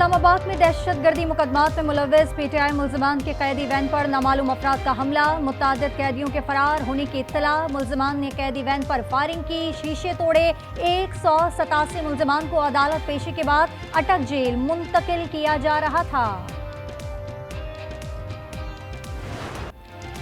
इस्लामाबाद में दहशतगर्दी मुकदमात में मुलव्विस पीटीआई मुल्जिमान के कैदी वैन पर नामालूम अफराद का हमला, मुतअद्दिद कैदियों के फरार होने की इत्तला। मुल्जिमान ने कैदी वैन पर फायरिंग की, शीशे तोड़े। 187 मुल्जिमान को अदालत पेशी के बाद अटक जेल मुंतकिल किया जा रहा था।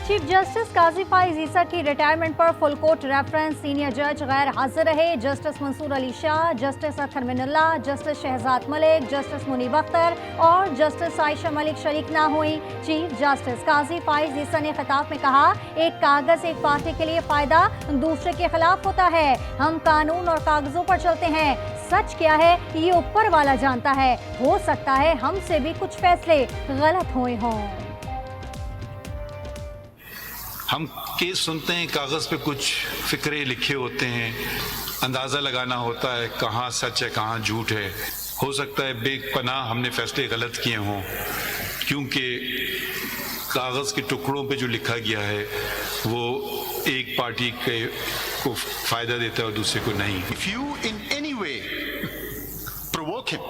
चीफ जस्टिस काजी फाइज ईसा की रिटायरमेंट पर फुल कोर्ट रेफरेंस, सीनियर जज गैर हाजिर रहे। Justice Mansoor Ali Shah, justice Athar Minallah, justice Shahzad Malik, justice Munib Akhtar और जस्टिस आयशा मलिक शरीक ना हुई। चीफ जस्टिस काजी फाइज ईसा ने खिताब में कहा, एक कागज एक पार्टी के लिए फायदा दूसरे के खिलाफ होता है। हम कानून और कागजों पर चलते हैं, सच क्या है ये ऊपर वाला जानता है। हो सकता है हमसे भी कुछ फैसले गलत हुए हों। हम केस सुनते हैं, कागज़ पे कुछ फिक्रे लिखे होते हैं, अंदाज़ा लगाना होता है कहाँ सच है कहाँ झूठ है। हो सकता है बेपनाह हमने फैसले गलत किए हों, क्योंकि कागज़ के टुकड़ों पे जो लिखा गया है वो एक पार्टी को फ़ायदा देता है और दूसरे को नहीं। If you in any way provoke him,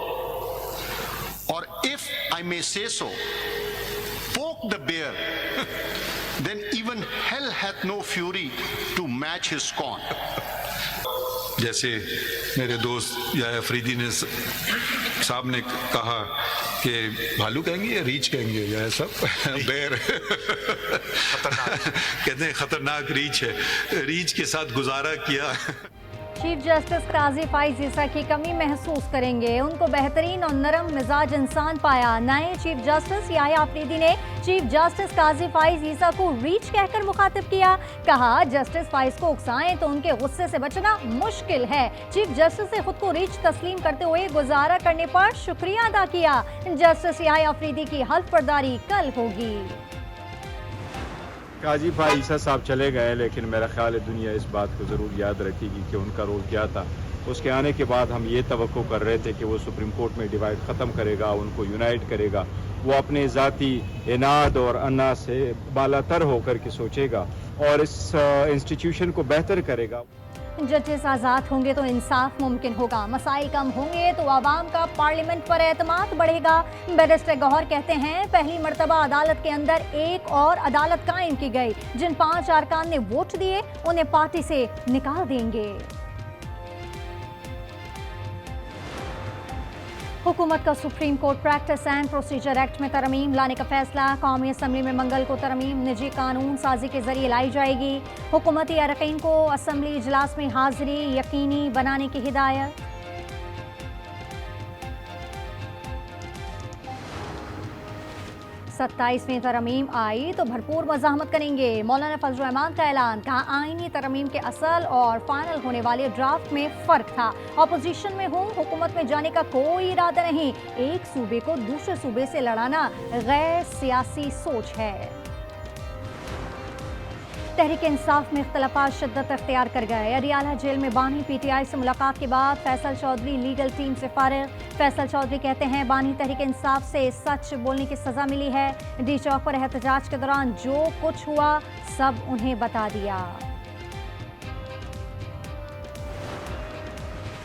or if I may say so, poke the bear, then even hell hath no fury to match his scorn. जैसे मेरे दोस्त या अफरीदी ने साहब ने कहा कि भालू कहेंगे या रीछ कहेंगे या सब बेर कहते हैं खतरनाक रीछ है, रीछ के साथ गुजारा किया। चीफ जस्टिस काजी फाइज ईसा की कमी महसूस करेंगे, उनको बेहतरीन और नरम मिजाज इंसान पाया। नए चीफ जस्टिस याह्या अफरीदी ने चीफ जस्टिस काजी फाइज ईसा को रीच कहकर मुखातिब किया। कहा, जस्टिस फाइज को उकसाएं तो उनके गुस्से से बचना मुश्किल है। चीफ जस्टिस से खुद को रीच तस्लीम करते हुए गुजारा करने पर शुक्रिया अदा किया। जस्टिस याह्या अफरीदी की हल्फ बर्दारी कल होगी। काजी फाइज ईसा साहब चले गए, लेकिन मेरा ख्याल है दुनिया इस बात को ज़रूर याद रखेगी कि उनका रोल क्या था। उसके आने के बाद हम ये तवक्को कर रहे थे कि वो सुप्रीम कोर्ट में डिवाइड ख़त्म करेगा, उनको यूनाइट करेगा, वो अपने ज़ाती इनाद और अन्ना से बालातर होकर के सोचेगा और इस इंस्टीट्यूशन को बेहतर करेगा। जजेस आज़ाद होंगे तो इंसाफ मुमकिन होगा, मसाइल कम होंगे तो आवाम का पार्लियामेंट पर एतमाद बढ़ेगा। बैरिस्टर गौहर कहते हैं, पहली मर्तबा अदालत के अंदर एक और अदालत कायम की गई। जिन 5 अरकान ने वोट दिए उन्हें पार्टी से निकाल देंगे। हुकूमत का supreme court practice and procedure act में तरमीम लाने का फैसला। कौमी असम्बली में मंगल को तरमीम निजी कानून साजी के जरिए लाई जाएगी। हुकूमती अरकान को असम्बली इजलास में हाजिरी यकीनी बनाने की हिदायत। 27वीं तरमीम आई तो भरपूर मज़ाहमत करेंगे। मौलाना फजल रहमान का ऐलान, कहा आईनी तरमीम के असल और फाइनल होने वाले ड्राफ्ट में फ़र्क था। अपोजिशन में हूँ, हुकूमत में जाने का कोई इरादा नहीं। एक सूबे को दूसरे सूबे से लड़ाना गैर सियासी सोच है। तहरीक इंसाफ में इख्तलाफात शिद्दत अख्तियार कर गए। अरियाला जेल में बानी पीटीआई से मुलाकात के बाद फैसल चौधरी लीगल टीम से फारिग। फैसल चौधरी कहते हैं, बानी तहरीक इंसाफ से सच बोलने की सज़ा मिली है। डी चौक पर एहतजाज के दौरान जो कुछ हुआ सब उन्हें बता दिया।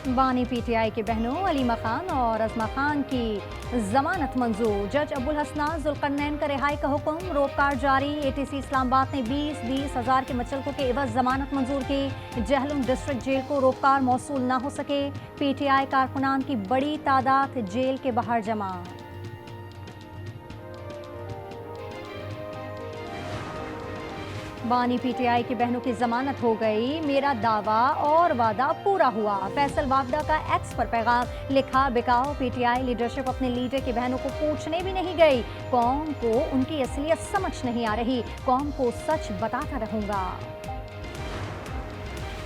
बानी पीटीआई के बहनों अलीमा खान और अजमा खान की जमानत मंजूर। जज अबुल हसनान जुल्करनैन का रिहाई का हुक्म, रोककार जारी। एटीसी इस्लामाबाद ने 20-20 हज़ार के मचलकों के एवज जमानत मंजूर की। जहलम डिस्ट्रिक्ट जेल को रोककार मौसूल न हो सके। पीटीआई कारकुनान की बड़ी तादाद जेल के बाहर जमा। बानी पीटीआई की बहनों की जमानत हो गई, मेरा दावा और वादा पूरा हुआ। फैसल वापदा का एक्स पर पैगाम, लिखा बिकाओ पीटीआई लीडरशिप अपने लीडर की बहनों को पूछने भी नहीं गई। कौम को उनकी असलियत समझ नहीं आ रही, कौम को सच बताता रहूंगा।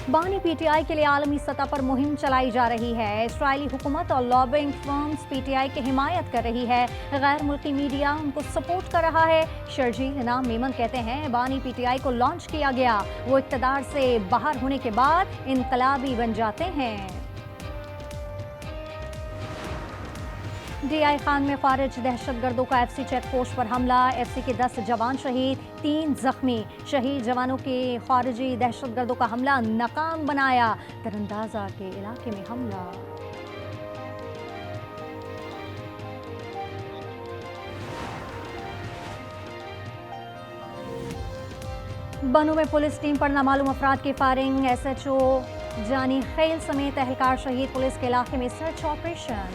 बानी पीटीआई के लिए आलमी सतह पर मुहिम चलाई जा रही है। इसराइली हुकूमत और लॉबिंग फर्म्स पीटीआई की हिमायत कर रही है। गैर मुल्की मीडिया उनको सपोर्ट कर रहा है। शर्जील इनाम मेमन कहते हैं, बानी पीटीआई को लॉन्च किया गया, वो इक़्तिदार से बाहर होने के बाद इनकलाबी बन जाते हैं। डीआई खान में खारिज दहशतगर्दों का एफसी चेक पोस्ट पर हमला। एफसी के 10 जवान शहीद, 3 जख्मी। शहीद जवानों के खारिजी दहशतगर्दों का हमला नाकाम बनाया। तरंदाजा के इलाके में हमला। बनू में पुलिस टीम पर नामालूम अफराद की फायरिंग, SHO जानी खेल समेत एहलकार शहीद, पुलिस के इलाके में सर्च ऑपरेशन।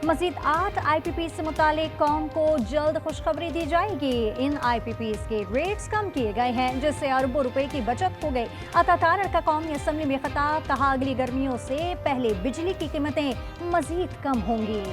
मजीद 8 IPPs से मुतालिक कौम को जल्द खुशखबरी दी जाएगी। इन IPPs के रेट्स कम किए गए हैं जिससे अरबों रुपए की बचत हो गई। अतातारड़ का कौमी असम्बली में खिताब, कहा अगली गर्मियों से पहले बिजली की कीमतें मजीद कम होंगी।